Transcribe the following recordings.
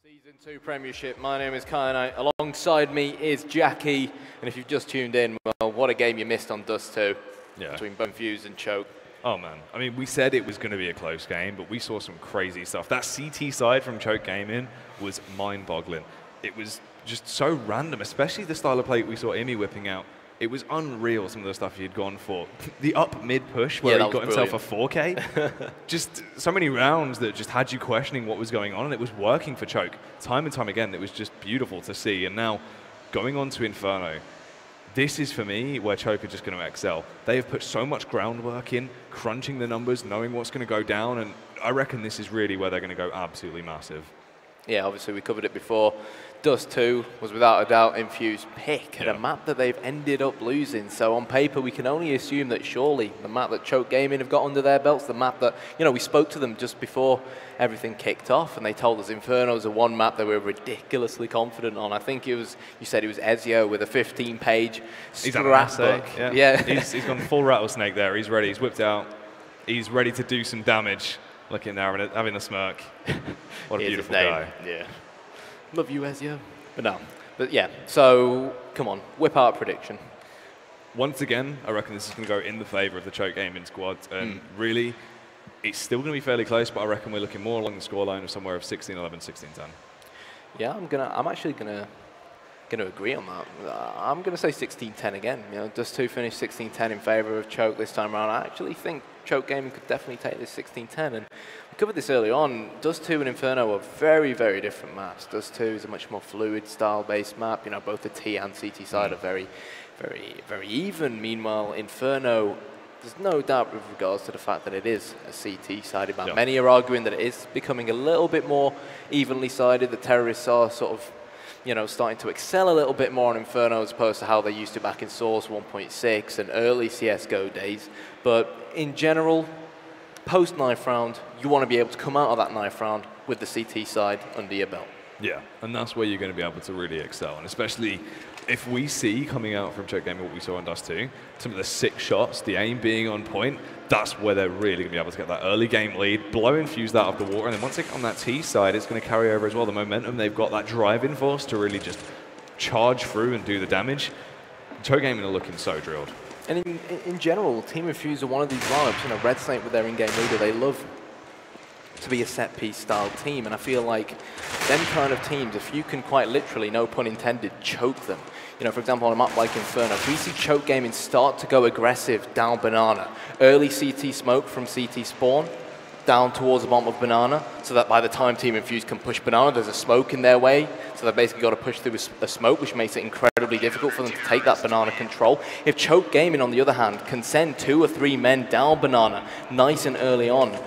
Season 2 Premiership. My name is Kai, alongside me is Jackie, and if you've just tuned in, well, what a game you missed on Dust 2 between both Infused and Choke. Oh man, I mean, we said it was going to be a close game, but we saw some crazy stuff. That CT side from Choke Gaming was mind-boggling. It was just so random, especially the style of play we saw Imi whipping out. It was unreal, some of the stuff he had gone for. The up mid-push where he got himself a 4K. Just so many rounds that just had you questioning what was going on, and it was working for Choke. Time and time again, it was just beautiful to see. And now, going on to Inferno, this is, for me, where Choke are just going to excel. They have put so much groundwork in, crunching the numbers, knowing what's going to go down, and I reckon this is really where they're going to go absolutely massive. Yeah, obviously we covered it before. Dust 2 was without a doubt Infused pick at a map that they've ended up losing. So on paper, we can only assume that surely the map that Choke Gaming have got under their belts, the map that, you know, we spoke to them just before everything kicked off, and they told us Inferno was the one map that we were ridiculously confident on. I think it was, you said it was Ezio with a 15-page scrapbook. Yeah. He's gone full rattlesnake there. He's ready. He's whipped out. He's ready to do some damage. Looking there and having a smirk. What a beautiful guy. Yeah. Love you, Ezio. But yeah, so come on, whip out a prediction. Once again, I reckon this is going to go in the favor of the Choke Gaming squad. And really, it's still going to be fairly close, but I reckon we're looking more along the scoreline of somewhere of 16-11, 16-10. Yeah, I'm actually going to agree on that. I'm going to say 16-10 again. You know, Dust 2 finished 16-10 in favor of Choke this time around. I actually think Choke Gaming could definitely take this 16-10, and we covered this early on. Dust 2 and Inferno are very, very different maps. Dust 2 is a much more fluid style-based map. You know, both the T and CT side are very, very, very even. Meanwhile, Inferno, there's no doubt with regards to the fact that it is a CT-sided map. Many are arguing that it is becoming a little bit more evenly sided. The terrorists are sort of, you know, starting to excel a little bit more on Inferno as opposed to how they used to back in Source 1.6 and early CSGO days. But in general, post-knife round, you want to be able to come out of that knife round with the CT side under your belt. Yeah, and that's where you're going to be able to really excel. And especially if we see coming out from Choke Gaming what we saw on Dust 2, some of the sick shots, the aim being on point, that's where they're really going to be able to get that early game lead, blow Infused out of the water, and then once they get on that T side, it's going to carry over as well. The momentum, they've got that driving force to really just charge through and do the damage. Choke Gaming are looking so drilled. And in general, Team Infused are one of these lineups, you know, Red Snake with their in-game leader, they love to be a set-piece style team, and I feel like them kind of teams, if you can quite literally, no pun intended, choke them. You know, for example, on a map like Inferno, if we see Choke Gaming start to go aggressive down Banana, early CT smoke from CT spawn, down towards the bottom of Banana, so that by the time Team Infused can push Banana, there's a smoke in their way, so they've basically got to push through a smoke, which makes it incredibly difficult for them to take that Banana control. If Choke Gaming, on the other hand, can send 2 or 3 men down Banana nice and early on,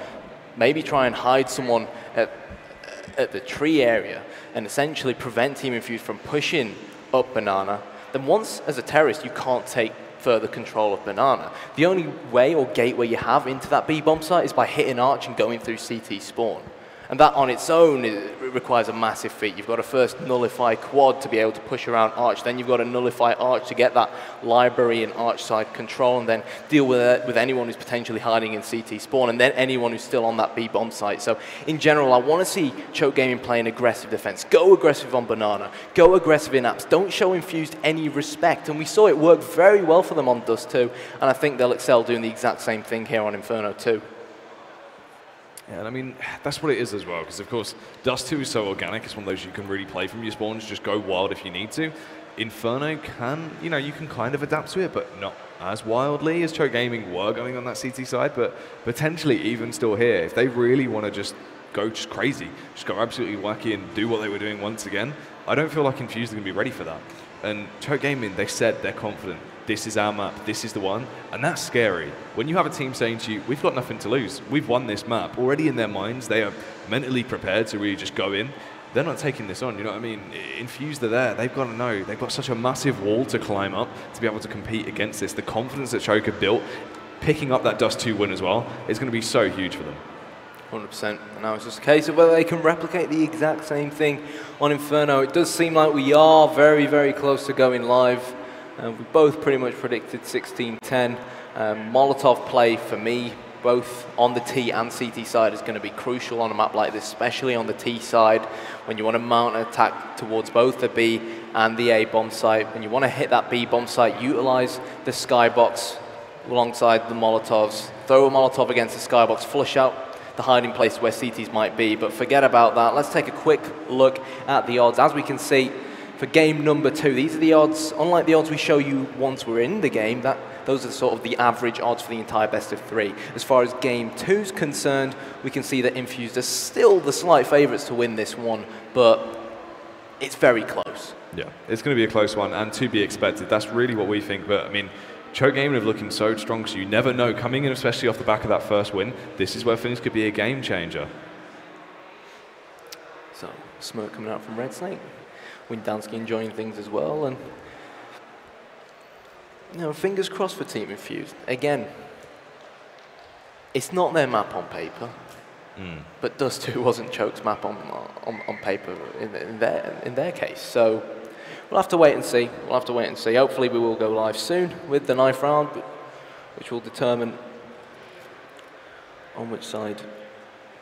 maybe try and hide someone at the tree area and essentially prevent Team Infused from pushing up Banana, then once, as a terrorist, you can't take further control of Banana. The only way or gateway you have into that B-bomb site is by hitting Arch and going through CT spawn. And that on its own requires a massive feat. You've got to first nullify Quad to be able to push around Arch. Then you've got to nullify Arch to get that library and Arch side control, and then deal with anyone who's potentially hiding in CT spawn, and then anyone who's still on that B-bomb site. So in general, I want to see Choke Gaming play an aggressive defense. Go aggressive on Banana. Go aggressive in apps. Don't show Infused any respect. And we saw it work very well for them on Dust 2, and I think they'll excel doing the exact same thing here on Inferno 2. Yeah, and I mean, that's what it is as well, because of course, Dust 2 is so organic, it's one of those you can really play from your spawns, just go wild if you need to. Inferno can, you know, you can kind of adapt to it, but not as wildly as Choke Gaming were going on that CT side, but potentially even still here, if they really want to just go just crazy, just go absolutely wacky and do what they were doing once again, I don't feel like Infused are going to be ready for that. And Choke Gaming, they said they're confident. This is our map, this is the one, and that's scary. When you have a team saying to you, we've got nothing to lose, we've won this map, already in their minds, they are mentally prepared to really just go in, they're not taking this on, you know what I mean? Infused are there, they've got to know, they've got such a massive wall to climb up to be able to compete against this. The confidence that Choke have built, picking up that Dust 2 win as well, is going to be so huge for them. 100%. And now it's just a case of whether they can replicate the exact same thing on Inferno. It does seem like we are very, very close to going live. We both pretty much predicted 16-10. Molotov play, for me, both on the T and CT side is going to be crucial on a map like this, especially on the T side, when you want to mount an attack towards both the B and the A bomb site. When you want to hit that B bomb site, utilize the skybox alongside the Molotovs. Throw a Molotov against the skybox, flush out the hiding place where CTs might be, but forget about that. Let's take a quick look at the odds. As we can see, for game number 2, these are the odds. Unlike the odds we show you once we're in the game, those are sort of the average odds for the entire best of 3. As far as game 2 is concerned, we can see that Infused are still the slight favourites to win this one, but it's very close. Yeah, it's going to be a close one, and to be expected. That's really what we think, but I mean, Choke Gaming are looking so strong, so you never know. Coming in, especially off the back of that first win, this is where things could be a game changer. So, smoke coming out from Red Snake. Windansky enjoying things as well, and you know, fingers crossed for Team Infused. Again, it's not their map on paper, but Dust 2 wasn't Choke's map on paper in their case. So we'll have to wait and see. We'll have to wait and see. Hopefully we will go live soon with the 9th round, which will determine on which side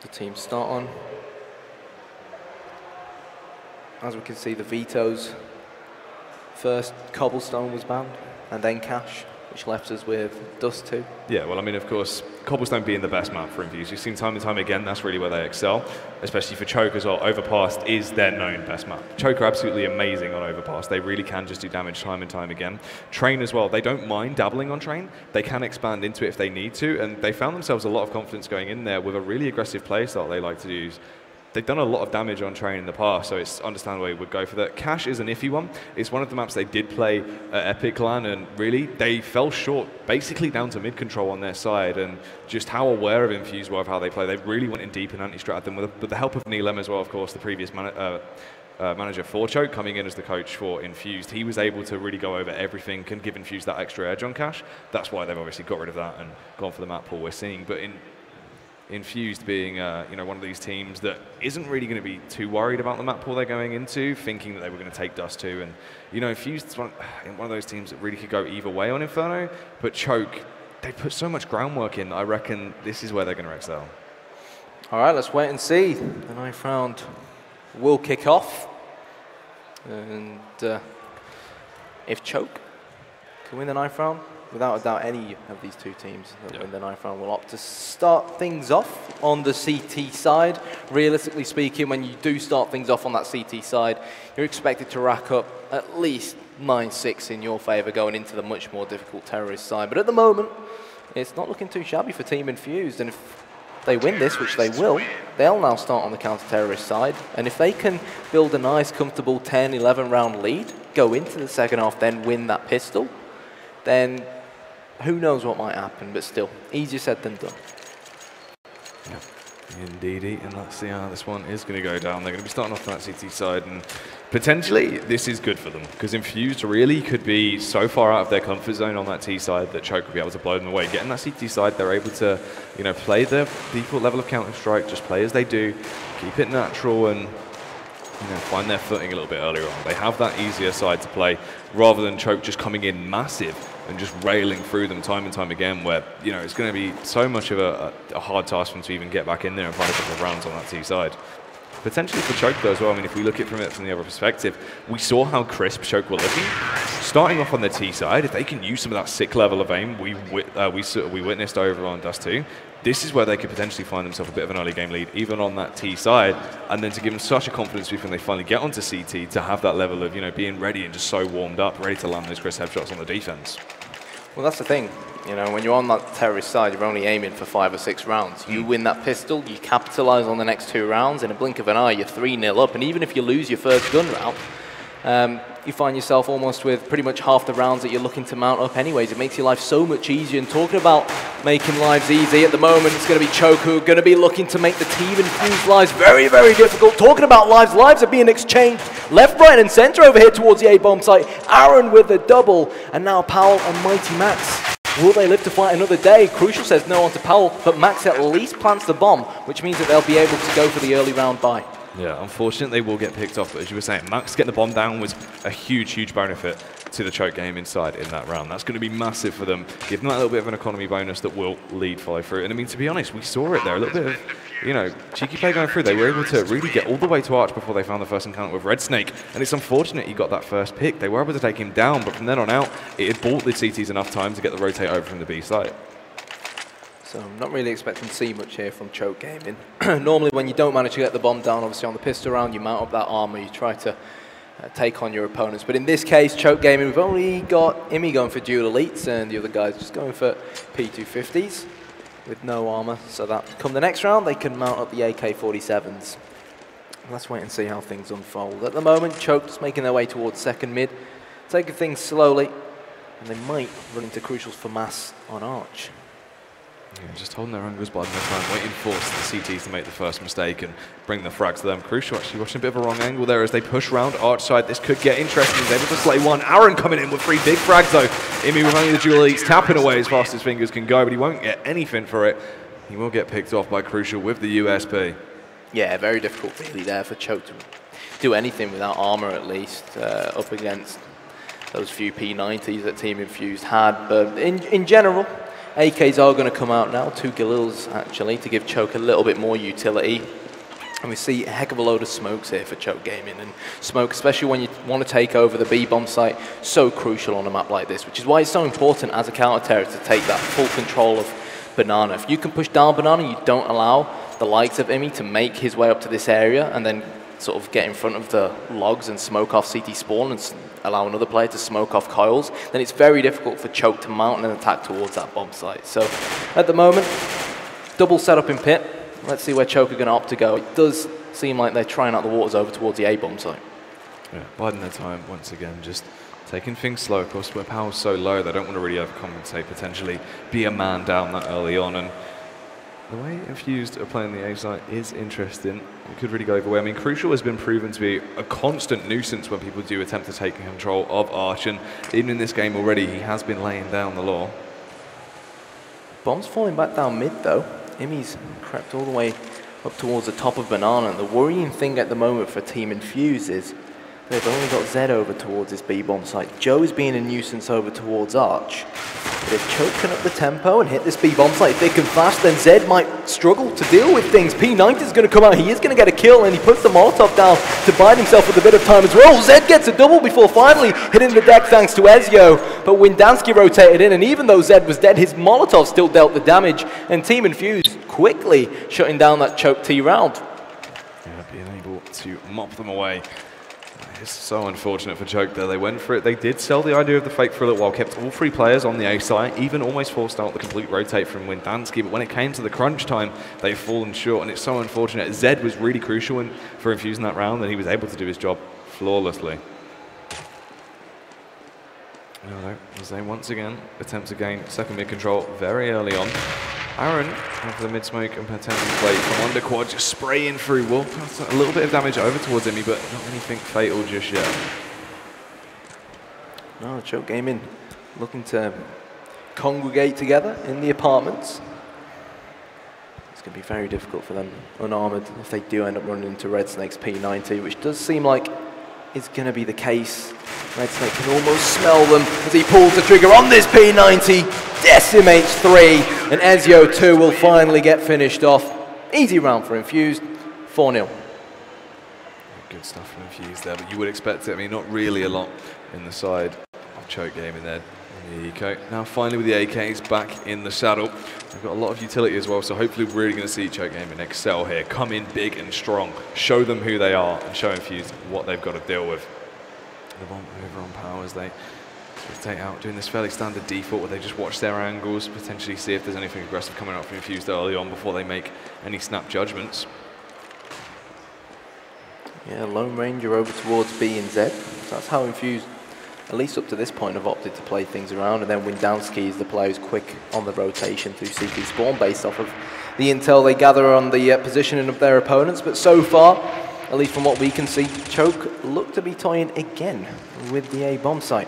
the teams start on. As we can see, the vetoes. First, Cobblestone was banned, and then Cash, which left us with Dust 2. Yeah, well, I mean, of course, Cobblestone being the best map for Infused. You've seen time and time again, that's really where they excel, especially for Choke as well. Overpass is their known best map. Choke are absolutely amazing on Overpass. They really can just do damage time and time again. Train as well, they don't mind dabbling on Train. They can expand into it if they need to, and they found themselves a lot of confidence going in there with a really aggressive playstyle they like to use. They've done a lot of damage on Train in the past, so it's understandable we would go for that. Cash is an iffy one. It's one of the maps they did play at Epic LAN, and really, they fell short, basically down to mid-control on their side, and just how aware of Infused were of how they play. They really went in deep and anti-stratted them, with the help of Neilem as well, of course, the previous manager for Choke, coming in as the coach for Infused. He was able to really go over everything and give Infused that extra edge on Cash. That's why they've obviously got rid of that and gone for the map pool we're seeing. But Infused being you know, one of these teams that isn't really going to be too worried about the map pool they're going into, thinking that they were going to take Dust 2. And you know, Infused is one of those teams that really could go either way on Inferno, but Choke, they put so much groundwork in, I reckon this is where they're going to excel. All right, let's wait and see. The 9th round will kick off, and if Choke can win the 9th round, without a doubt, any of these two teams that win the 9th round will opt to start things off on the CT side. Realistically speaking, when you do start things off on that CT side, you're expected to rack up at least 9-6 in your favor going into the much more difficult Terrorist side. But at the moment, it's not looking too shabby for Team Infused, and if they win this, which they will, they'll now start on the counter-terrorist side. And if they can build a nice, comfortable 10, 11 round lead, go into the second half, then win that pistol, then who knows what might happen, but still, easier said than done. Yeah, indeedy, and let's see how this one is going to go down. They're going to be starting off on that CT side, and potentially this is good for them, because Infused really could be so far out of their comfort zone on that T side that Choke will be able to blow them away. Getting that CT side, they're able to, you know, play their default level of Counter-Strike, just play as they do, keep it natural, and you know, find their footing a little bit earlier on. They have that easier side to play, rather than Choke just coming in massive and just railing through them time and time again, where, you know, it's going to be so much of a hard task for them to even get back in there and find a couple of rounds on that T side. Potentially for Choke though as well, I mean, if we look at it from the other perspective, we saw how crisp Choke were looking. Starting off on the T side, if they can use some of that sick level of aim we witnessed over on Dust 2, this is where they could potentially find themselves a bit of an early game lead, even on that T side, and then to give them such a confidence when they finally get onto CT, to have that level of, you know, being ready and just so warmed up, ready to land those crisp headshots on the defense. Well, that's the thing. You know, when you're on that terrorist side, you're only aiming for 5 or 6 rounds. You win that pistol, you capitalize on the next 2 rounds. In a blink of an eye, you're 3-0 up. And even if you lose your first gun round, you find yourself almost with pretty much half the rounds that you're looking to mount up anyways. It makes your life so much easier. And talking about making lives easy, at the moment it's going to be Choke who are going to be looking to make the Team Infused lives very, very difficult. Talking about lives are being exchanged left, right and center over here towards the A-bomb site. Aaron with a double, and now Powell and Mighty Max. Will they live to fight another day? Crucial says no onto Powell, but Max at least plants the bomb, which means that they'll be able to go for the early round buy. Yeah, unfortunately they will get picked off, but as you were saying, Max getting the bomb down was a huge, huge benefit. to the choke game inside in that round. That's going to be massive for them. Give them that little bit of an economy bonus that will lead follow through. And I mean, to be honest, we saw it there. A little bit of, you know, cheeky play going through. They were able to really get all the way to Arch before they found the first encounter with Red Snake. And it's unfortunate he got that first pick. They were able to take him down, but from then on out, it had bought the CTs enough time to get the rotate over from the B site. So I'm not really expecting to see much here from Choke Gaming. Normally when you don't manage to get the bomb down, obviously on the pistol round, you mount up that armor, you try to take on your opponents. But in this case, Choke Gaming, we've only got Imi going for dual elites and the other guys just going for P250s with no armor. So that come the next round, they can mount up the AK-47s. Let's wait and see how things unfold. At the moment, Choke just making their way towards second mid, taking things slowly, and they might run into crucials for mass on Arch. Yeah, just holding their angles by the time, waiting for the CTs to make the first mistake and bring the frag to them. Crucial actually watching a bit of a wrong angle there as they push round Arch side. This could get interesting. He's able to slay one. Aaron coming in with 3 big frags though. Imi with only the dual elites tapping away as fast as fingers can go, but he won't get anything for it. He will get picked off by Crucial with the USP. Yeah, very difficult really there for Choke to do anything without armor at least up against those few P90s that Team Infused had. But in general, AKs are going to come out now, 2 Galils actually, to give Choke a little bit more utility. And we see a heck of a load of smokes here for Choke Gaming. And smoke, especially when you want to take over the B-bomb site, so crucial on a map like this, which is why it's so important as a counter-terror to take that full control of Banana. If you can push down Banana, you don't allow the likes of Imi to make his way up to this area and then sort of get in front of the logs and smoke off CT spawn and allow another player to smoke off coils, then it's very difficult for Choke to mount an attack towards that bomb site. So at the moment, double setup in pit. Let's see where Choke are going to opt to go. It does seem like they're trying out the waters over towards the A bomb site. Yeah, biding their time once again, just taking things slow. Of course, where power's so low, they don't want to really overcompensate, potentially be a man down that early on. And the way Infused are playing the A site is interesting. It could really go either way. I mean, Crucial has been proven to be a constant nuisance when people do attempt to take control of Arch, and even in this game already, he has been laying down the law. Bomb's falling back down mid, though. Imi's crept all the way up towards the top of Banana, and the worrying thing at the moment for Team Infused is they've only got Zed over towards this B-bomb site. Joe is being a nuisance over towards Arch. But if Choke can up the tempo and hit this B-bomb site thick and fast, then Zed might struggle to deal with things. P90 is going to come out. He is going to get a kill, and he puts the Molotov down to bide himself with a bit of time as well. Zed gets a double before finally hitting the deck thanks to Ezio. But Windansky rotated in, and even though Zed was dead, his Molotov still dealt the damage. And Team Infused quickly shutting down that Choke T round. Yeah, being able to mop them away. It's so unfortunate for Choke there. They went for it. They did sell the idea of the fake for a little while, kept all 3 players on the A site, even almost forced out the complete rotate from Windansky. But when it came to the crunch time, they've fallen short, and it's so unfortunate. Zed was really crucial for infusing that round, and he was able to do his job flawlessly. As they once again attempt to gain second mid control very early on. Aaron, after the mid smoke and potential play from under quad, just spraying through. Will a little bit of damage over towards Imi, but not anything fatal just yet. No, Choke Gaming looking to congregate together in the apartments. It's going to be very difficult for them unarmored if they do end up running into Red Snake's P90, which does seem like is going to be the case. Red Snake can almost smell them as he pulls the trigger on this P90, decimates 3, and Ezio 2 will finally get finished off. Easy round for Infused, 4-0. Good stuff from Infused there, but you would expect it. I mean, not really a lot in the side of Choke Gaming there. The eco. Now finally with the AKs back in the saddle. They've got a lot of utility as well, so hopefully we're really going to see Choke Gaming excel here. Come in big and strong, show them who they are, and show Infused what they've got to deal with. The bomb over on power as they rotate out, doing this fairly standard default where they just watch their angles, potentially see if there's anything aggressive coming up from Infused early on before they make any snap judgments. Yeah, Lone Ranger over towards B and Z. So that's how Infused, at least up to this point, have opted to play things around. And then Windansky is the player who's quick on the rotation through CT spawn based off of the intel they gather on the positioning of their opponents. But so far, at least from what we can see, Choke look to be toying again with the A bomb site.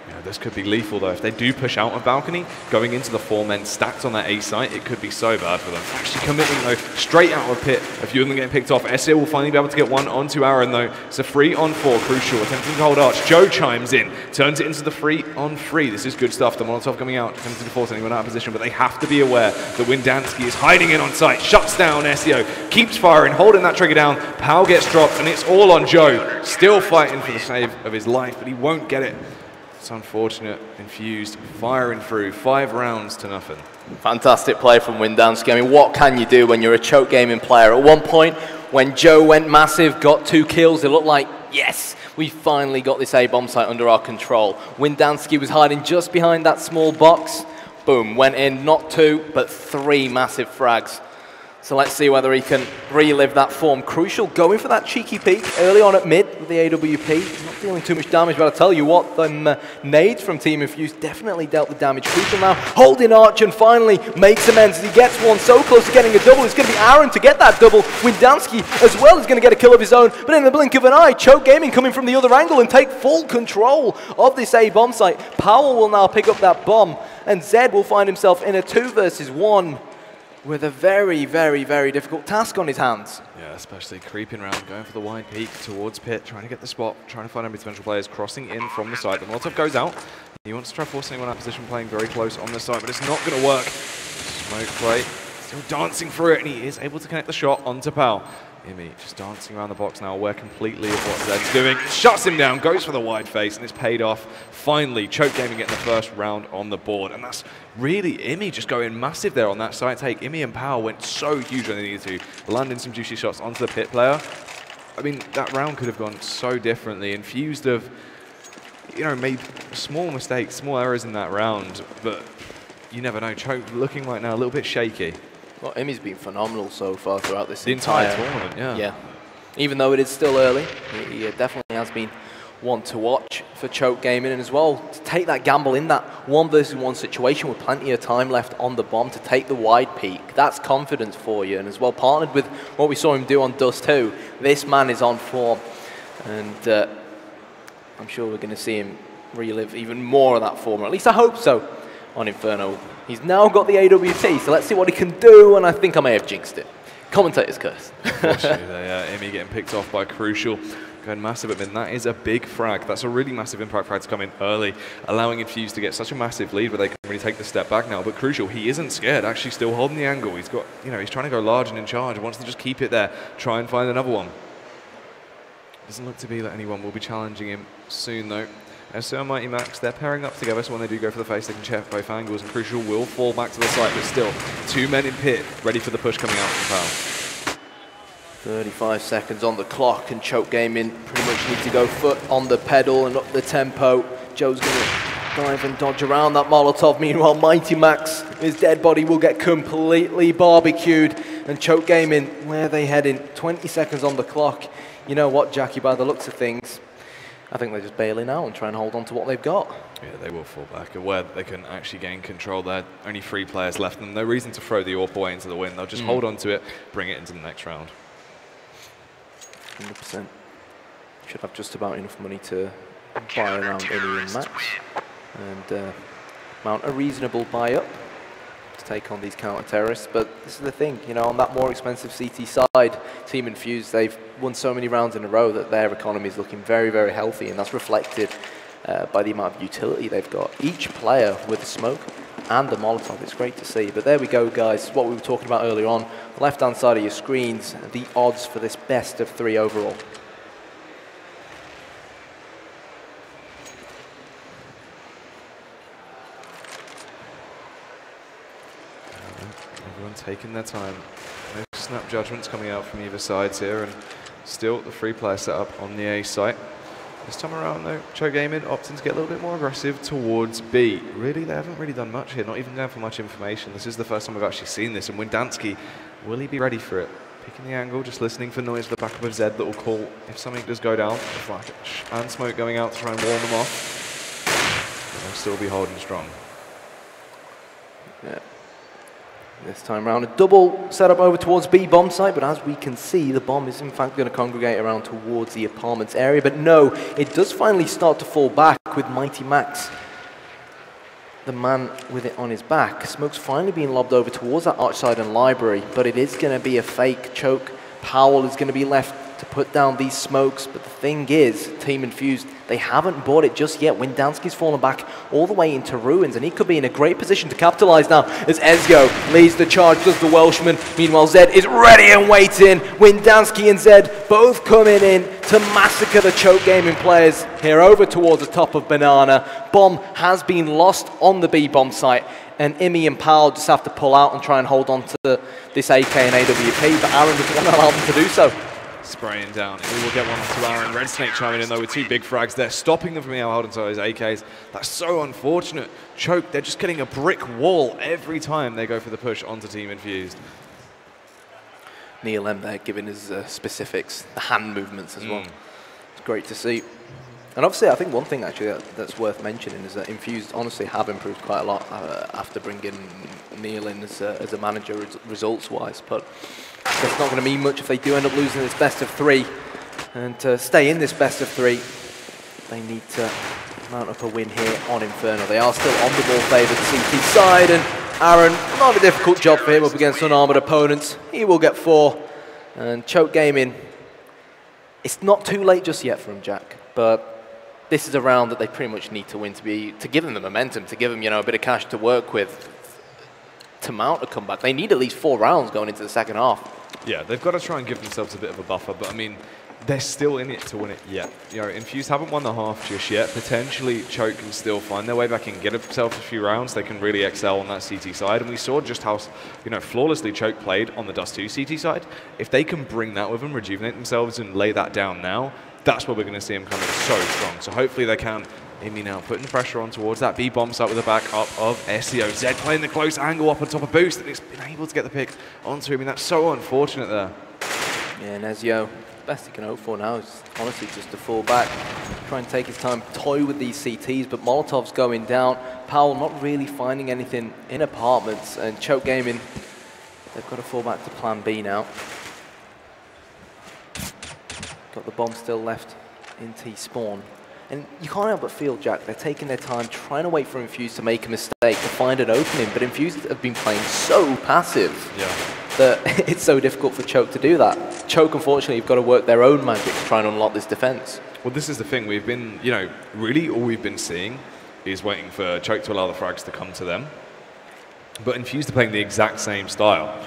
Yeah, this could be lethal though. If they do push out on balcony, going into the 4 men stacked on that A site, it could be so bad for them. Actually committing though, straight out of pit. A few of them getting picked off. SEO will finally be able to get one onto Aaron though. It's a 3-on-4, Crucial attempting to hold Arch. Joe chimes in, turns it into the 3-on-3. This is good stuff. The Molotov coming out, attempting to force anyone out of position, but they have to be aware that Windansky is hiding in on site, shuts down SEO, keeps firing, holding that trigger down. Pow gets dropped, and it's all on Joe. Still fighting for the save of his life, but he won't get it. It's unfortunate. Infused firing through 5 rounds to nothing. Fantastic play from Windansky. I mean, what can you do when you're a choke gaming player? At one point, when Joe went massive, got 2 kills, it looked like, yes, we finally got this A-bomb site under our control. Windansky was hiding just behind that small box. Boom, went in, not 2, but 3 massive frags. So let's see whether he can relive that form. Crucial going for that cheeky peek early on at mid with the AWP. Not dealing too much damage, but I'll tell you what, the nades from Team Infused definitely dealt the damage. Crucial now holding Arch and finally makes amends as he gets one so close to getting a double. It's going to be Aaron to get that double. Windansky as well is going to get a kill of his own, but in the blink of an eye, Choke Gaming coming from the other angle and take full control of this A-bomb site. Powell will now pick up that bomb, and Zed will find himself in a 2 versus 1. With a very, very, very difficult task on his hands. Yeah, especially creeping around, going for the wide peak towards pit, trying to get the spot, trying to find any potential players crossing in from the side. The Molotov goes out. He wants to try forcing anyone out of position, playing very close on the side, but it's not going to work. Smoke play, still dancing through it, and he is able to connect the shot onto Pal. Imi just dancing around the box now, aware completely of what Zed's doing. Shuts him down, goes for the wide face, and it's paid off. Finally, Choke Gaming getting the first round on the board. And that's really Imi just going massive there on that side take. Imi and Power went so huge when they needed to, landing some juicy shots onto the pit player. I mean, that round could have gone so differently. Infused have, you know, made small mistakes, small errors in that round, but you never know. Choke looking right now a little bit shaky. Well, Imi's been phenomenal so far throughout this entire tournament, yeah. Yeah. Even though it is still early, he definitely has been one to watch for Choke Gaming, and as well to take that gamble in that 1 versus 1 situation with plenty of time left on the bomb to take the wide peak. That's confidence for you, and as well partnered with what we saw him do on Dust 2. This man is on form, and I'm sure we're going to see him relive even more of that form, or at least I hope so, on Inferno. He's now got the AWP, so let's see what he can do, and I think I may have jinxed it. Commentator's curse. Unfortunately, Imi getting picked off by Crucial. Going massive at mid. That is a big frag. That's a really massive impact frag to come in early, allowing Infused to get such a massive lead where they can really take the step back now. But Crucial, he isn't scared, actually still holding the angle. He's got, you know, he's trying to go large and in charge. Wants to just keep it there, try and find another one. Doesn't look to be that anyone will be challenging him soon, though. SO and Mighty Max, they're pairing up together, so when they do go for the face, they can check both angles, and Crucial will fall back to the site, but still, 2 men in pit, ready for the push coming out from Pal. 35 seconds on the clock, and Choke Gaming pretty much need to go foot on the pedal and up the tempo. Joe's going to dive and dodge around that Molotov. Meanwhile, Mighty Max, his dead body will get completely barbecued, and Choke Gaming, where are they heading? 20 seconds on the clock. You know what, Jackie, by the looks of things, I think they're just bailing out and trying to hold on to what they've got. Yeah, they will fall back, aware that they can actually gain control there. Only 3 players left, and no reason to throw the AWP away into the wind. They'll just hold on to it, bring it into the next round. 100%. Should have just about enough money to buy around Imi and Max, and mount a reasonable buy-up to take on these counter-terrorists. But this is the thing, you know, on that more expensive CT side, Team Infused, they've won so many rounds in a row that their economy is looking very, very healthy, and that's reflected by the amount of utility they've got. Each player with the smoke and the Molotov, it's great to see. But there we go, guys, what we were talking about earlier on. Left-hand side of your screens, the odds for this best of 3 overall. Everyone taking their time. No snap judgments coming out from either sides here, and still the 3-player setup on the A site. This time around, though, Choke Gaming opting to get a little bit more aggressive towards B. Really, they haven't really done much here, not even going for much information. This is the first time we've actually seen this, and Windansky, will he be ready for it? Picking the angle, just listening for noise for the backup of Zed that will call if something does go down. Flash and smoke going out to try and warn them off. But they'll still be holding strong. Yeah. This time around, a double setup over towards B bomb site, but as we can see, the bomb is in fact going to congregate around towards the apartments area. But no, it does finally start to fall back with Mighty Max, the man with it on his back. Smoke's finally being lobbed over towards that archside and library, but it is going to be a fake choke. Powell is going to be left to put down these smokes, but the thing is, Team Infused, they haven't bought it just yet. Windansky's fallen back all the way into ruins, and he could be in a great position to capitalize now as Ezio leads the charge, does the Welshman. Meanwhile, Zed is ready and waiting. Windansky and Zed both coming in to massacre the choke gaming players here over towards the top of Banana. Bomb has been lost on the B bomb site, and Imi and Powell just have to pull out and try and hold on to this AK and AWP, but Aaron doesn't want to allow them to do so. Spraying down. We will get one to Aaron. Red Snake chiming in though with 2 big frags there, stopping them from being able to hold onto those AKs. That's so unfortunate. Choke, they're just getting a brick wall every time they go for the push onto Team Infused. Neil M there giving his specifics, the hand movements as well. It's great to see. And obviously, I think one thing actually that's worth mentioning is that Infused honestly have improved quite a lot after bringing Neil in as a manager results-wise. But it's not going to mean much if they do end up losing this best of 3. And to stay in this best of 3, they need to mount up a win here on Inferno. They are still on the ball favoured CT side, and Aaron, not a difficult job for him up against unarmoured opponents. He will get 4. And Choke Gaming, it's not too late just yet for him, Jack, but this is a round that they pretty much need to win to give them the momentum, to give them, you know, a bit of cash to work with, to mount a comeback. They need at least 4 rounds going into the second half. Yeah, they've got to try and give themselves a bit of a buffer, but I mean, they're still in it to win it yet. You know, Infused haven't won the half just yet. Potentially, Choke can still find their way back and get themselves a few rounds. They can really excel on that CT side, and we saw just how, you know, flawlessly Choke played on the Dust 2 CT side. If they can bring that with them, rejuvenate themselves, and lay that down now, that's where we're going to see them coming so strong. So hopefully they can. Amy now putting the pressure on towards that B bomb site with the back up of SEO. Zed playing the close angle up on top of Boost, and he's been able to get the pick onto him. I mean, that's so unfortunate there. Yeah, and Ezio, best he can hope for now is honestly just to fall back, try and take his time, toy with these CTs, but Molotov's going down. Powell not really finding anything in apartments, and Choke Gaming, they've got to fall back to plan B now. Got the bomb still left in T-spawn. And you can't help but feel, Jack, they're taking their time, trying to wait for Infused to make a mistake, to find an opening, but Infused have been playing so passive that it's so difficult for Choke to do that. Choke, unfortunately, have got to work their own magic to try and unlock this defense. Well, this is the thing. We've been, you know, really all we've been seeing is waiting for Choke to allow the frags to come to them. But Infused are playing the exact same style.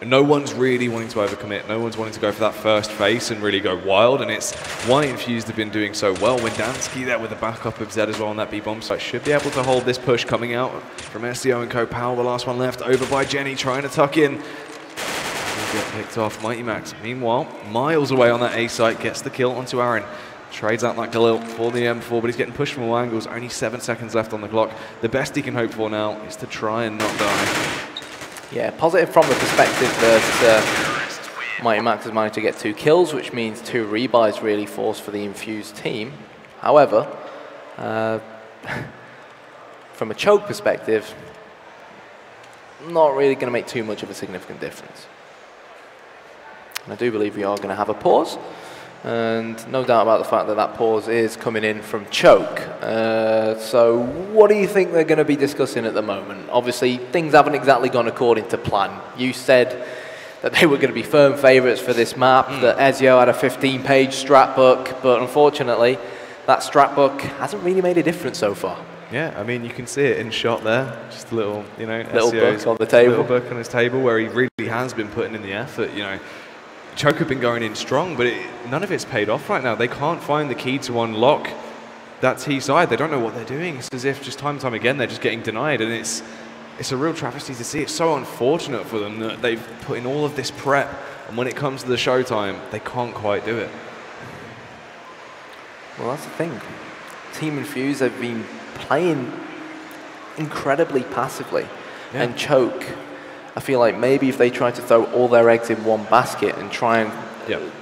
No one's really wanting to overcommit. No one's wanting to go for that first face and really go wild, and it's why Infused have been doing so well. Windansky there with the backup of Zed as well on that B-bomb site should be able to hold this push coming out from SEO and Co. Powell, the last one left, over by Jenny, trying to tuck in. He'll get picked off. Mighty Max, meanwhile, miles away on that A site, gets the kill onto Aaron. Trades out like Khalil for the M4, but he's getting pushed from all angles. Only 7 seconds left on the clock. The best he can hope for now is to try and not die. Yeah, positive from the perspective that Mighty Max has managed to get 2 kills, which means 2 rebuys really forced for the Infused team. However, from a Choke perspective, not really going to make too much of a significant difference. And I do believe we are going to have a pause. And no doubt about the fact that that pause is coming in from Choke. So what do you think they're going to be discussing at the moment? Obviously, things haven't exactly gone according to plan. You said that they were going to be firm favourites for this map, that Ezio had a 15-page strat book, but unfortunately, that strat book hasn't really made a difference so far. Yeah, I mean, you can see it in shot there. Just a little, you know, little book on the table. Little book on his table where he really has been putting in the effort, you know. Choke have been going in strong, but none of it's paid off right now. They can't find the key to unlock that T side. They don't know what they're doing. It's as if just time and time again they're just getting denied, and it's a real travesty to see. It's so unfortunate for them that they've put in all of this prep, and when it comes to the showtime, they can't quite do it. Well, that's the thing. Team Infused have been playing incredibly passively, and Choke, I feel like maybe if they try to throw all their eggs in one basket and try and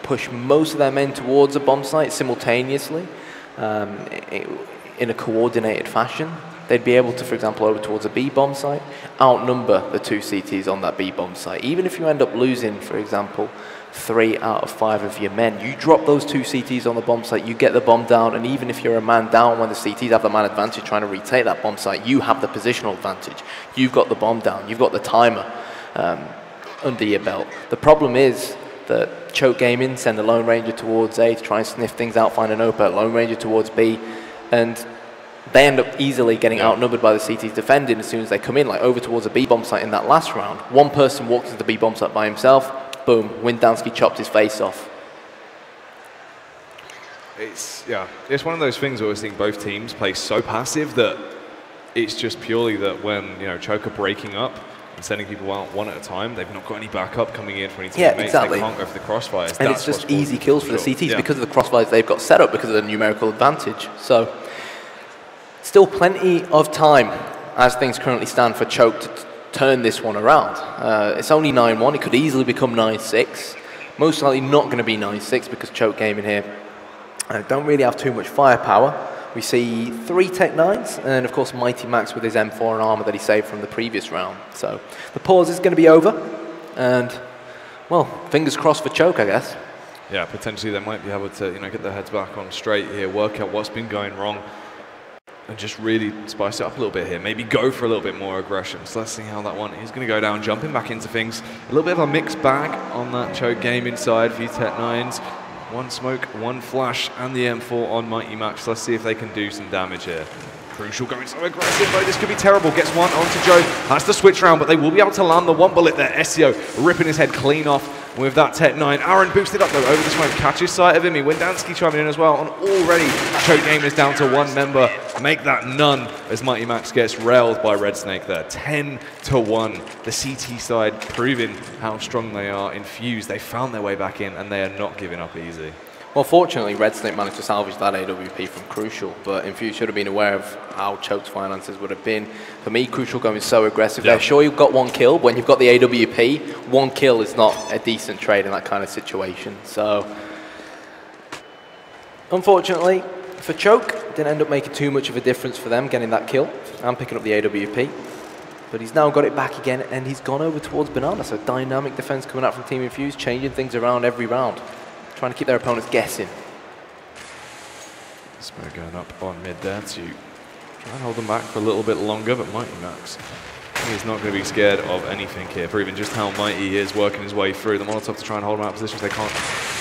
push most of their men towards a bomb site simultaneously in a coordinated fashion, they'd be able to, for example, over towards a B bomb site, outnumber the 2 CTs on that B bomb site. Even if you end up losing, for example, 3 out of 5 of your men, you drop those 2 CTs on the bomb site, you get the bomb down, and even if you're a man down when the CTs have the man advantage trying to retake that bomb site, you have the positional advantage. You've got the bomb down, you've got the timer under your belt. The problem is that Choke Gaming send a Lone Ranger towards A to try and sniff things out, find an open, Lone Ranger towards B, and they end up easily getting outnumbered by the CTs defending as soon as they come in, like over towards a B bomb site in that last round. One person walks into the B bomb site by himself, boom, Windansky chopped his face off. It's one of those things where we're seeing both teams play so passive that it's just purely that when, Choke are breaking up and sending people out one at a time, they've not got any backup coming in for any teammates. Yeah, exactly. They can't go for the crossfires. And it's just easy kills for the CTs because of the crossfires they've got set up because of the numerical advantage. So, still plenty of time as things currently stand for Choke to turn this one around. It's only 9-1, it could easily become 9-6. Most likely not going to be 9-6 because Choke Gaming here don't really have too much firepower. We see 3 Tech 9s and of course Mighty Max with his M4 and armor that he saved from the previous round. So the pause is going to be over and, well, fingers crossed for Choke, I guess. Yeah, potentially they might be able to get their heads back on straight here, work out what's been going wrong, and just really spice it up a little bit here. Maybe go for a little bit more aggression. So let's see how that one is going to go down. Jumping back into things. A little bit of a mixed bag on that Choke game inside. A few Tech 9s. 1 smoke, 1 flash, and the M4 on Mighty Max. Let's see if they can do some damage here. Crucial going so aggressive, but this could be terrible. Gets one onto Joe. Has to switch round, but they will be able to land the 1 bullet there. SEO ripping his head clean off with that Tech 9. Aaron boosted up though over the smoke. Catches sight of him. Windansky chiming in as well. And already Choke Gamers down to 1 member. Make that none as Mighty Max gets railed by Red Snake there. 10-1. The CT side proving how strong they are. Infused, they found their way back in and they are not giving up easy. Well, fortunately, Red Snake managed to salvage that AWP from Crucial, but Infused should have been aware of how Choke's finances would have been. For me, Crucial going so aggressive there. Sure, you've got 1 kill, but when you've got the AWP, 1 kill is not a decent trade in that kind of situation. So, unfortunately, for Choke, it didn't end up making too much of a difference for them getting that kill and picking up the AWP. But he's now got it back again, and he's gone over towards Banana. So dynamic defense coming out from Team Infused, changing things around every round. Trying to keep their opponents guessing. Smoke going up on mid there to try and hold them back for a little bit longer, but Mighty Max, he's not going to be scared of anything here, proving just how mighty he is, working his way through the Molotov to try and hold him out of positions they can't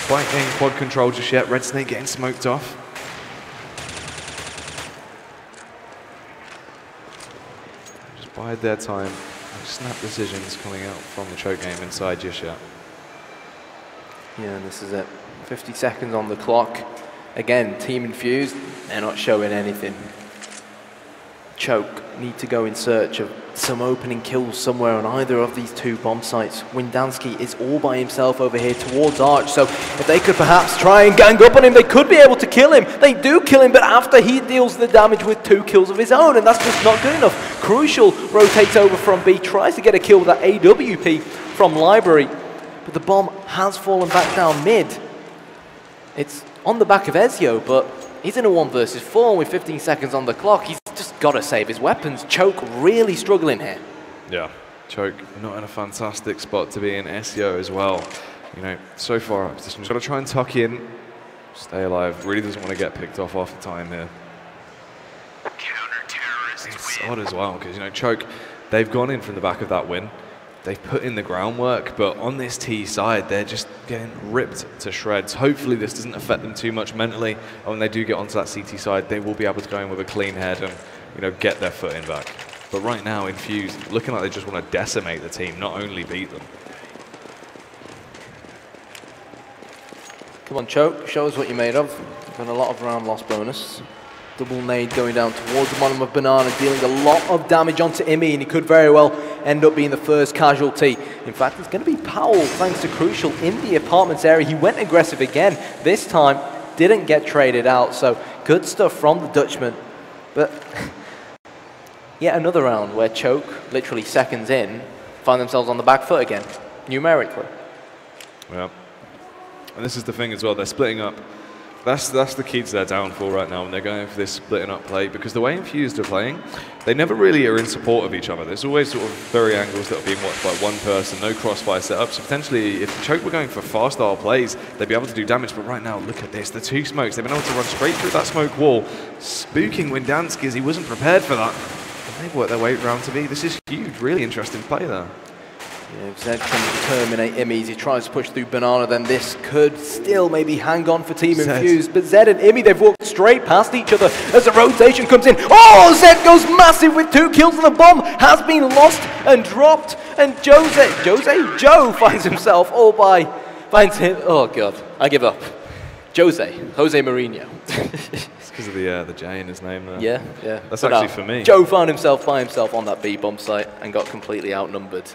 quite gain quad control just yet. Red Snake getting smoked off. Just bide their time. No snap decisions coming out from the Choke game inside just yet. Yeah, and this is it. 50 seconds on the clock. Again, Team Infused, they're not showing anything. Choke need to go in search of some opening kills somewhere on either of these 2 bomb sites. Windansky is all by himself over here towards Arch, so if they could perhaps try and gang up on him, they could be able to kill him. They do kill him, but after he deals the damage with 2 kills of his own, and that's just not good enough. Crucial rotates over from B, tries to get a kill with that AWP from Library, but the bomb has fallen back down mid. It's on the back of Ezio, but he's in a 1 versus 4 with 15 seconds on the clock. He's just got to save his weapons. Choke really struggling here. Yeah, Choke not in a fantastic spot to be in. SEO as well. So far up position. Just got to try and tuck in, stay alive. Really doesn't want to get picked off half the time here. It's odd as well because Choke, they've gone in from the back of that win. They've put in the groundwork, but on this T side, they're just getting ripped to shreds. Hopefully this doesn't affect them too much mentally. And when they do get onto that CT side, they will be able to go in with a clean head and get their foot in back. But right now, Infused, looking like they just want to decimate the team, not only beat them. Come on, Choke, show us what you're made of. You've got a lot of round loss bonus. Double nade going down towards the bottom of Banana, dealing a lot of damage onto Imi, and he could very well end up being the first casualty. In fact, it's going to be Powell, thanks to Crucial, in the apartments area. He went aggressive again. This time, didn't get traded out, so good stuff from the Dutchman. But yet another round where Choke, literally seconds in, find themselves on the back foot again, numerically. Yeah. And this is the thing as well, they're splitting up That's the key to their downfall right now when they're going for this splitting up play, because the way Infused are playing, they never really are in support of each other. There's always sort of very angles that are being watched by one person, no crossfire setup. So potentially, if Choke were going for fast-style plays, they'd be able to do damage. But right now, look at this. The two smokes, they've been able to run straight through that smoke wall, spooking Windansky as he wasn't prepared for that. And they've worked their way around to be. This is huge, really interesting play there. Yeah, if Zed can terminate Immy, he tries to push through Banana, then this could still maybe hang on for Team Infused. But Zed and Immy, they've walked straight past each other as the rotation comes in. Oh, Zed goes massive with 2 kills, and the bomb has been lost and dropped. And Joe finds himself all by, oh God, I give up. Jose Mourinho. It's because of the J in his name there. Yeah. That's actually for me. Joe found himself by himself on that B-bomb site and got completely outnumbered.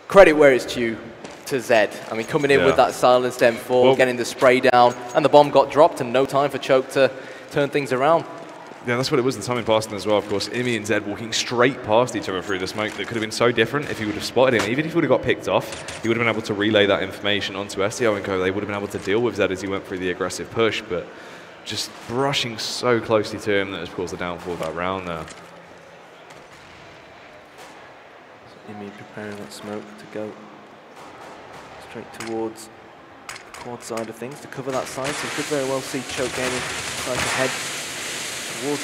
Credit where it's due to Zed. I mean, coming in with that silenced M4, getting the spray down, and the bomb got dropped, and no time for Choke to turn things around. Yeah, that's what it was the timing passing as well. Of course, Immy and Zed walking straight past each other through the smoke. That could have been so different if he would have spotted him. Even if he would have got picked off, he would have been able to relay that information onto SEO and go. They would have been able to deal with Zed as he went through the aggressive push, but just brushing so closely to him that has caused the downfall of that round there. Immy preparing that smoke to go straight towards the quad side of things to cover that side, so you could very well see Choke Gaming trying to head towards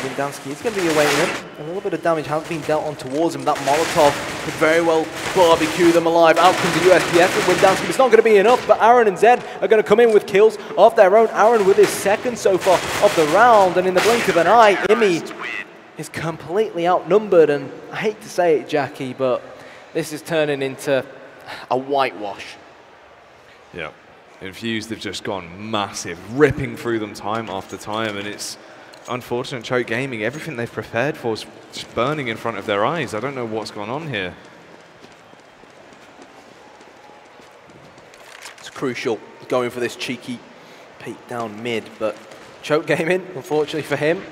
Windansky. He's going to be awaiting him. A little bit of damage has been dealt on towards him. That Molotov could very well barbecue them alive. Out comes the USPF and Windansky. It's not going to be enough, but Aaron and Zed are going to come in with kills of their own. Aaron with his second so far of the round, and in the blink of an eye, Immy is completely outnumbered, and I hate to say it, Jackie, but this is turning into a whitewash. Yeah. Infused have just gone massive, ripping through them time after time, and it's unfortunate. Choke Gaming, everything they've prepared for is just burning in front of their eyes. I don't know what's gone on here. It's crucial going for this cheeky peek down mid, but Choke Gaming, unfortunately for him,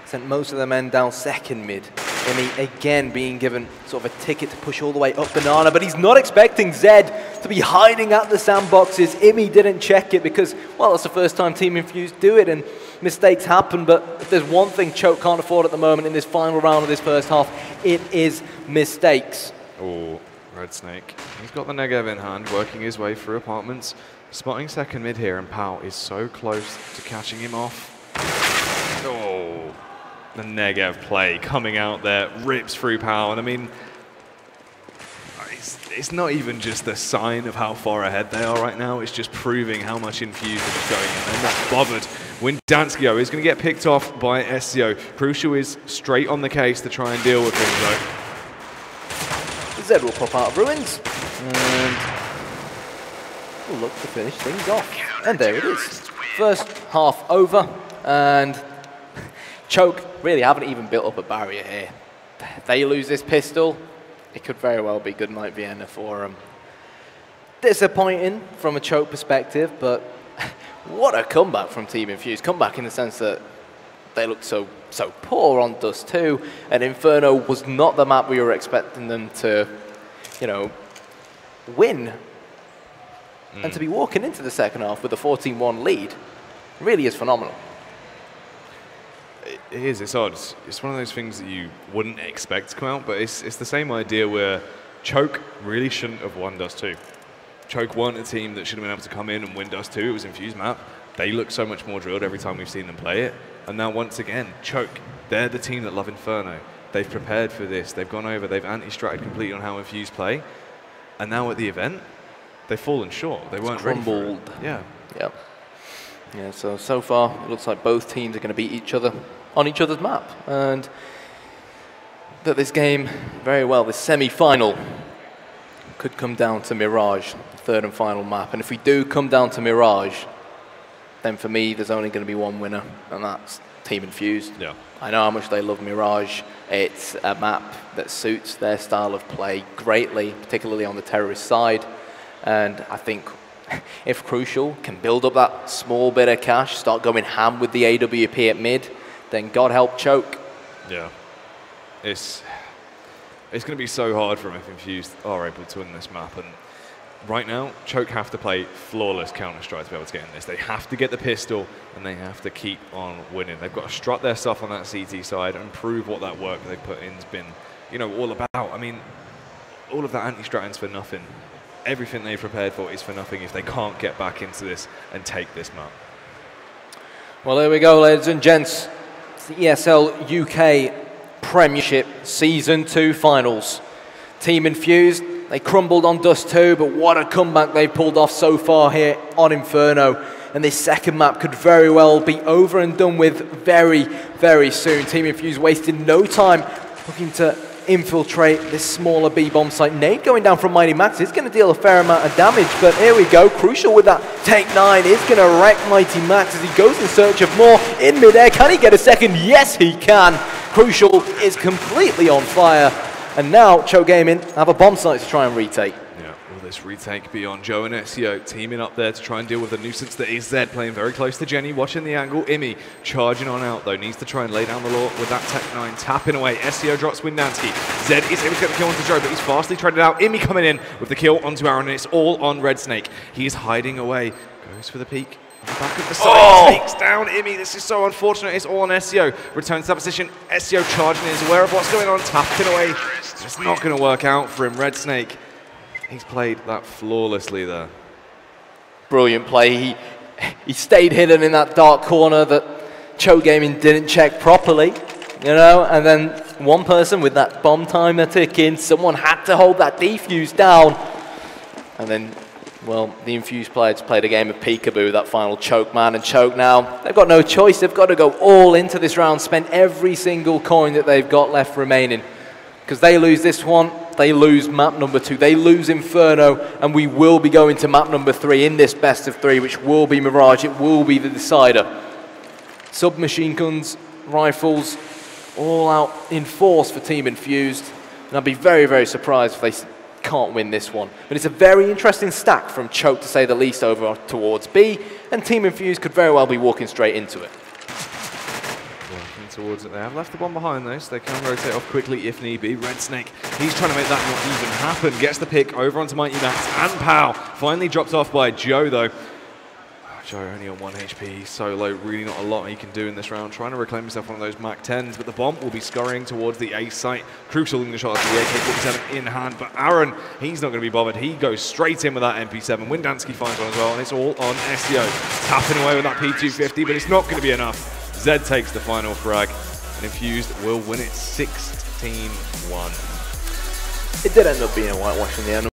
sent most of the men down second mid. Immy again being given sort of a ticket to push all the way up Banana, but he's not expecting Zed to be hiding at the sandboxes. Immy didn't check it because, well, it's the first time Team Infused do it, and mistakes happen, but if there's one thing Choke can't afford at the moment in this final round of this first half, it is mistakes. Oh, Red Snake. He's got the Negev in hand, working his way through apartments, spotting second mid here, and Pau is so close to catching him off. Oh, the Negev play coming out there, rips through Pau, and I mean, it's not even just a sign of how far ahead they are right now, it's just proving how much Infused are just going in. They're not bothered. Windansky is going to get picked off by SCO. Crucial is straight on the case to try and deal with him though. Zed will pop out of ruins and will look to finish things off. And there it is. First half over, and Choke really haven't even built up a barrier here. If they lose this pistol, it could very well be good night Vienna for them. Disappointing from a Choke perspective, but what a comeback from Team Infused. Comeback in the sense that they looked so poor on Dust 2, and Inferno was not the map we were expecting them to, win. And to be walking into the second half with a 14-1 lead really is phenomenal. It is, it's odd. It's one of those things that you wouldn't expect to come out, but it's the same idea where Choke really shouldn't have won Dust 2. Choke weren't a team that should have been able to come in and win Dust 2. It was Infused map. They look so much more drilled every time we've seen them play it. And now once again, Choke, they're the team that love Inferno. They've prepared for this. They've gone over. They've anti-stratted completely on how Infused play. And now at the event, they've fallen short. They weren't crumbled. Yeah. Yep. Yeah, so far, it looks like both teams are going to beat each other on each other's map. And that this game, very well, this semi-final could come down to Mirage, the third and final map. And if we do come down to Mirage, then for me, there's only going to be one winner, and that's Team Infused. Yeah. I know how much they love Mirage. It's a map that suits their style of play greatly, particularly on the terrorist side. And I think if Crucial can build up that small bit of cash, start going ham with the AWP at mid, then God help Choke. Yeah. It's going to be so hard for them if Infused are able to win this map. And right now, Choke have to play flawless Counter-Strike to be able to get in this. They have to get the pistol, and they have to keep on winning. They've got to strut their stuff on that CT side and prove what that work they put in's been, you know, all about. I mean, all of that anti-stratton's for nothing. Everything they've prepared for is for nothing if they can't get back into this and take this map. Well, there we go, ladies and gents. It's the ESL UK Premiership Season 2 Finals. Team Infused, they crumbled on Dust 2, but what a comeback they've pulled off so far here on Inferno. And this second map could very well be over and done with very, very soon. Team Infused wasted no time looking to infiltrate this smaller B-bomb site. Nade going down from Mighty Max. It's going to deal a fair amount of damage, but here we go. Crucial with that Take 9 is going to wreck Mighty Max as he goes in search of more in midair. Can he get a second? Yes, he can. Crucial is completely on fire. And now Choke Gaming have a bomb site to try and retake. Yeah, will this retake be on Joe and SEO teaming up there to try and deal with the nuisance that is Zed, playing very close to Jenny, watching the angle. Imi charging on out though, needs to try and lay down the law with that Tech 9, tapping away. SEO drops Windansky. Zed is able to get the kill onto Joe, but he's fastly traded out. Imi coming in with the kill onto Aaron, and it's all on Red Snake. He is hiding away, goes for the peek. Back of the side, takes down Imi. This is so unfortunate. It's all on SEO. Returns to that position. SEO charging is aware of what's going on. Tapping away. It's not going to work out for him. Red Snake, he's played that flawlessly there. Brilliant play. He stayed hidden in that dark corner that Choke Gaming didn't check properly, you know, and then one person with that bomb timer ticking, someone had to hold that defuse down, and then, well, the Infused players played a game of peekaboo, that final Choke man, and Choke now, they've got no choice. They've got to go all into this round, spend every single coin that they've got left remaining. Because they lose this one, they lose map number 2, they lose Inferno, and we will be going to map number 3 in this best of 3, which will be Mirage. It will be the decider. Submachine guns, rifles, all out in force for Team Infused. And I'd be very, very surprised if they can't win this one. But it's a very interesting stack from Choke, to say the least, over towards B, and Team Infused could very well be walking straight into it. Working towards it. They have left the bomb behind though, so they can rotate off quickly if need be. Red Snake, he's trying to make that not even happen. Gets the pick over onto Mighty Max and Pow. Finally dropped off by Joe though. Joe only on 1 HP, solo, really not a lot he can do in this round. Trying to reclaim himself one of those Mach 10s, but the bomb will be scurrying towards the A site. Crucial in the shot to the AK-47 in hand, but Aaron, he's not going to be bothered. He goes straight in with that MP7. Windansky finds one as well, and it's all on SEO. Tapping away with that P250, but it's not going to be enough. Zed takes the final frag, and Infused will win it 16-1. It did end up being a whitewash in the end.